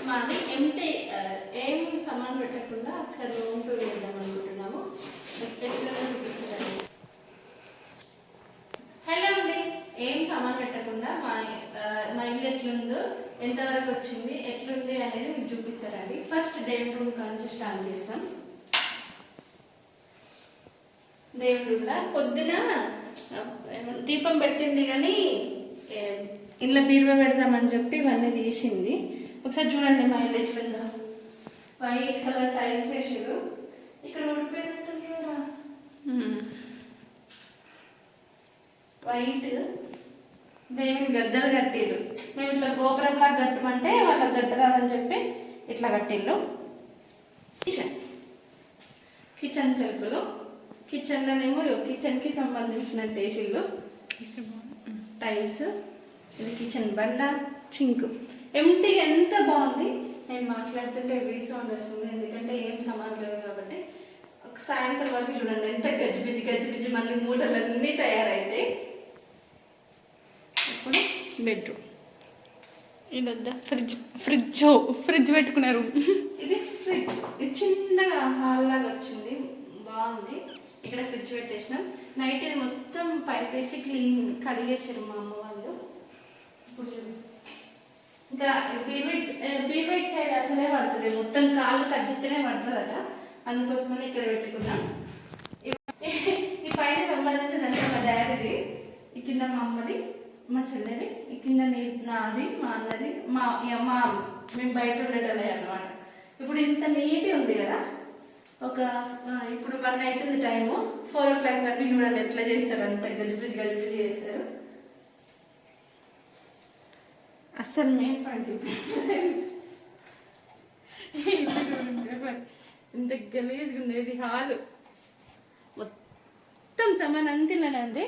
మాది ఎంటీ ఏం సామాన్ పెట్టకుండా ఒకసారి రూమ్ టూర్ చేద్దాం అనుకుంటున్నాము. ఎట్లా చూపిస్తారండి. హలో అండి, ఏం సామాన్ పెట్టకుండా మా ఇల్లు ఎట్లుందో, ఎంతవరకు వచ్చింది, ఎట్లుంది అనేది మీకు చూపిస్తారండి. ఫస్ట్ దేవుడి రూమ్ నుంచి స్టార్ట్ చేస్తాం. దేవుడి రూమ్లో పొద్దున దీపం పెట్టింది కానీ ఇంట్లో బీరువా పెడదామని చెప్పి ఇవన్నీ తీసింది. ఒకసారి చూడండి మా ఇల్లు ఎట్లుందో. వైట్ కలర్ టైల్స్ వేసారు. ఇక్కడ ఊడిపోయినట్టుంది కదా, వైట్. దేవుని గద్దలు కట్టిర్రు. మేము ఇట్లా గోపురంలా కట్టమంటే వాళ్ళకి కట్టరాదని చెప్పి ఇట్లా కట్టిళ్ళు. కిచెన్ సెల్ఫ్లు, కిచెన్లోనేమో కిచెన్కి సంబంధించిన టేషిళ్ళు, టైల్స్, ఇది కిచెన్ బండ, సింక్. ఎంటీ ఎంత బాగుంది. నేను మాట్లాడుతుంటే రీసౌండ్ వస్తుంది, ఎందుకంటే ఏం సామాన్లు లేవు కాబట్టి. ఒక సాయంత్రం వరకు చూడండి ఎంత గజిబిజి మళ్ళీ మూటలన్నీ తయారైతాయి. ఇప్పుడు బెడ్రూమ్. ఇదొద్దా ఫ్రిడ్జ్ పెట్టుకున్నారు. ఇది ఫ్రిడ్జ్. ఇది చిన్నగా హాల్ లాగా వచ్చింది, బాగుంది. ఇక్కడ ఫ్రిడ్జ్ పెట్టేసినాం. నైట్ ఇది మొత్తం పైప్ వేసి క్లీన్ కడిగేసారు మా అమ్మ వాళ్ళు. ఇప్పుడు ఇంకా బీర్వైట్ సైడ్ అసలే పడుతుంది, మొత్తం కాళ్ళు కట్టితేనే పడుతుందట. అందుకోసమని ఇక్కడ పెట్టుకున్నాం. ఈ పైన సంబంధించిందంటే మా డాడీది, ఈ కింద మా అమ్మది, మా చెల్లెది, ఈ కింద నాది, మా అన్నది, మా మేము బయట ఉండటలే అన్నమాట. ఇప్పుడు ఇంత నీట్గా ఉంది కదా. ఇప్పుడు 1 అవుతుంది టైము. 4 o'clock వరకు చూడండి ఎట్లా చేస్తారు, అంత గజిబిజి చేస్తారు. అస్సలు మేము పండి ఇంత గలీజ్గా ఉంది. ఇది హాలు మొత్తం సామాన్ అంతిలోనే ఉంది.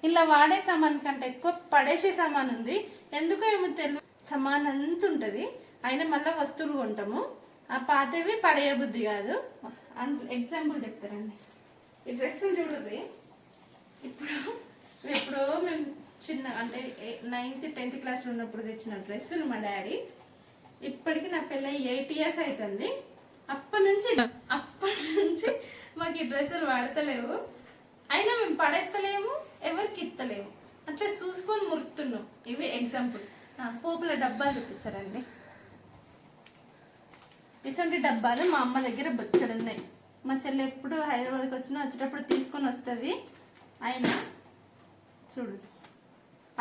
ఇలా వాడే సామాన్ కంటే ఎక్కువ పడేసే సామాన్ ఉంది. ఎందుకో ఏమో తెలియదు, సామాన్ అంత ఉంటుంది. అయినా మళ్ళీ వస్తువులు కొంటాము. ఆ పాతవి పడేయ బుద్ధి కాదు. ఎగ్జాంపుల్ చెప్తారండి. ఈ డ్రెస్సులు చూడదు. ఎప్పుడో మేము చిన్న అంటే 9th 10th క్లాస్లో ఉన్నప్పుడు తెచ్చిన డ్రెస్సులు మా డాడీ. ఇప్పటికి నా పెళ్ళి 8 years అవుతుంది. అప్పటి నుంచి మాకు ఈ డ్రెస్సులు వాడతలేవు. అయినా మేము పడెత్తలేము, ఎవరికి ఇత్తలేము. అట్లా చూసుకొని మురుకుతున్నాం. ఇవి ఎగ్జాంపుల్. పోపుల డబ్బాలు చూపిస్తారండి. ఇటువంటి డబ్బాలు మా అమ్మ దగ్గర బొచ్చడున్నాయి. మా చెల్లి ఎప్పుడు హైదరాబాద్కి వచ్చినా వచ్చేటప్పుడు తీసుకొని వస్తుంది. అయినా చూడు,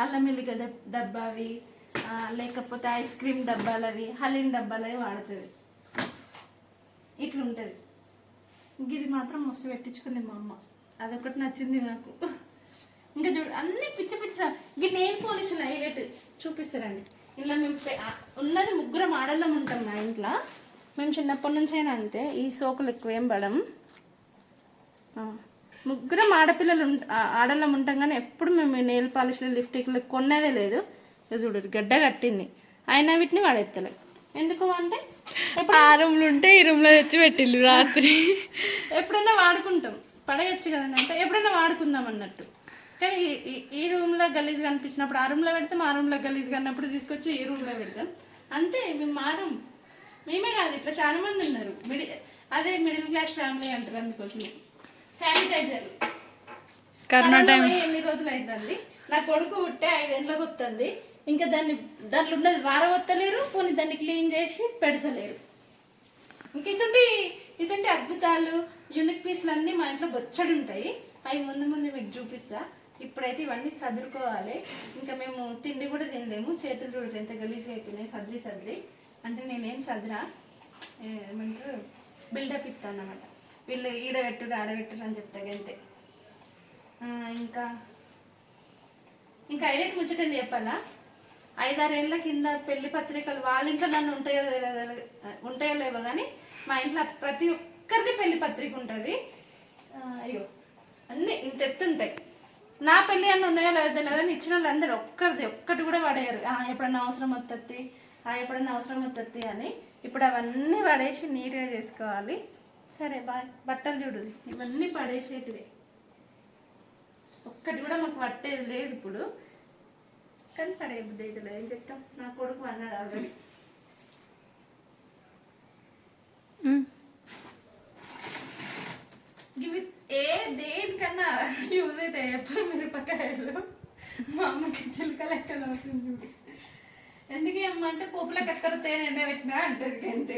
అల్లం ఎల్లిగడ్డ డబ్బావి, లేకపోతే ఐస్ క్రీమ్ డబ్బాలు, అవి హలీం డబ్బాలు అవి వాడుతుంది. ఇట్లుంటుంది. ఇది మాత్రం మస్తు పెట్టించుకుంది మా అమ్మ. అదొకటి నచ్చింది నాకు. ఇంకా చూడు, అన్ని పిచ్చి ఈ నెయిల్ పాలిష్లు హైలైట్ చూపిస్తారండి. ఇలా మేము ఉన్నది 3 ఆడళ్ళం ఉంటాం మా ఇంట్లో. మేము చిన్నప్పటి నుంచి అయినా అంతే, ఈ సోకులు ఎక్కువ ఏం పడం. 3 ఆడళ్ళం ఉంటాం కానీ ఎప్పుడు మేము నెయిల్ పాలిష్లు లిప్స్టిక్లు కొనేదే లేదు. చూడు గడ్డ కట్టింది, అయినా వీటిని వాడెత్తలేదు. ఎందుకు అంటే ఆ రూమ్లో ఉంటే ఈ రూమ్లో తెచ్చి పెట్టిల్లు రాత్రి. ఎప్పుడైనా వాడుకుంటాం, పడేయచ్చు కదండి, అంటే ఎప్పుడైనా వాడుకుందాం అన్నట్టు. కానీ ఈ రూమ్లో గలీజ్గా అనిపించినప్పుడు ఆ రూమ్లో పెడతాం, ఆ రూమ్లో గలీజ్గా అన్నప్పుడు తీసుకొచ్చి ఈ రూమ్లో పెడతాం. అంతే, మేము మారం. మేమే కాదు, ఇట్లా చాలా మంది ఉన్నారు. అదే మిడిల్ క్లాస్ ఫ్యామిలీ అంటారు. అందుకోసం శానిటైజర్ కరోనా టైం ఎన్ని రోజులు అవుతుంది. నా కొడుకు పుట్టే 5 ఏళ్ళకి వస్తుంది. ఇంకా దాంట్లో ఉన్నది వారం వస్తలేరు, పోనీ దాన్ని క్లీన్ చేసి పెడతలేరు. ఇంక ఇసంటి అద్భుతాలు, యూనిక్ పీస్లు అన్నీ మా ఇంట్లో బొచ్చడు ఉంటాయి. అవి ముందు మీకు చూపిస్తా. ఇప్పుడైతే ఇవన్నీ సదురుకోవాలి. ఇంకా మేము తిండి కూడా తినలేము. చేతులు చూడరు ఎంత గలీజ్ అయిపోయినాయి, సదిరి. అంటే నేనేం సదరా, ఏమంటారు, బిల్డప్ ఇస్తాను అన్నమాట. వీళ్ళు ఈడబెట్టురు ఆడబెట్టురు అని చెప్తాను అంతే. ఇంకా హైలైట్ ముచ్చటని చెప్పాలా, 5-6 ఏళ్ళ కింద పెళ్లి పత్రికలు వాళ్ళ ఇంట్లో నన్ను ఉంటాయో లేవో కానీ మా ఇంట్లో ప్రతి ఒక్కరిది పెళ్లి పత్రిక ఉంటుంది. అయ్యో అన్నీ ఇంత ఎత్తుంటాయి. నా పెళ్ళి అన్నీ ఉన్నాయో లేదో తెలియదని ఇచ్చిన వాళ్ళు అందరూ ఒక్కటి కూడా పడేయరు. ఎప్పుడన్నా అవసరం వస్తుంది అని. ఇప్పుడు అవన్నీ పడేసి నీట్గా చేసుకోవాలి. సరే బాయ్. బట్టలు చూడు, ఇవన్నీ పడేసేటివి. ఒక్కటి కూడా మాకు పట్టేది లేదు ఇప్పుడు. కానీ పడే బుద్ధి అయితే లేదు, ఏం చెప్తాం. నా కొడుకు అన్నాడు ఆల్రెడీ. దేనికన్నా యూజ్ అయితే ఎప్పుడు మిరపకాయలు మా అమ్మకి చిలుక లెక్క అవుతుంది. ఎందుకే అమ్మ అంటే పోపుల కక్కర తేనె ఎండబెట్టినా అంటది అంతే.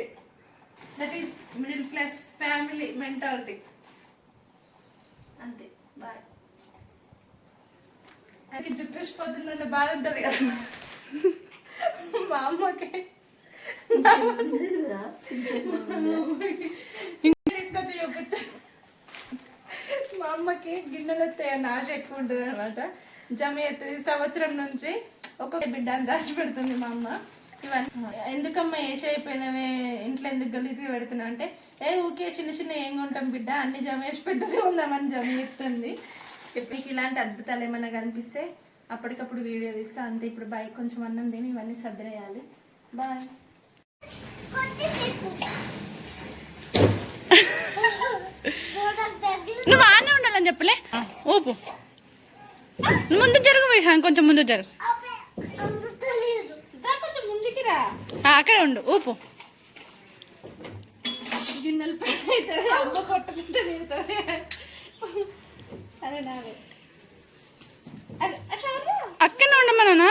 That is middle class family mentality అంతే. బాయ్. అది జుట్టుపోతుందన్న బాధ ఉంటుంది కదా మా అమ్మకి. తీసుకొచ్చి చూపిస్తా. మా అమ్మకి గిన్నెలు ఎత్తాయని ఆశ ఎక్కువ ఉంటుంది అనమాట. జమ ఎత్తుంది సంవత్సరం నుంచి ఒక్కొక్క బిడ్డని దాచి పెడుతుంది మా అమ్మ. ఇవన్నీ ఎందుకమ్మా ఏష అయిపోయినవే ఇంట్లో ఎందుకు గలీజ్గా పెడుతున్నా అంటే ఊకే చిన్న చిన్న ఏం కొంటాం బిడ్డ అన్ని జమ వేసి పెద్దగా ఉందామని జమ ఎత్తుంది. మీకు ఇలాంటి అద్భుతాలు ఏమైనా కనిపిస్తే అప్పటికప్పుడు వీడియో తీస్తా అంతే. ఇప్పుడు బాయ్. కొంచెం అన్నం తిని ఇవన్నీ సర్దిరేయాలి. బాయ్. నువ్వు ఆనే ఉండాలని చెప్పలే. ఓపు నువ్వు ముందు జరుగు విహాన్, కొంచెం ముందు జరుగు. కొంచెం ముందుకి రా. అక్కడే ఉండు. ఊపు. గిన్నెల పైన అవుతుంది అమ్మ కొట్టుకుంటే తిరుగుతుంది. అరే నావే అక్కడనే ఉండమన్నా.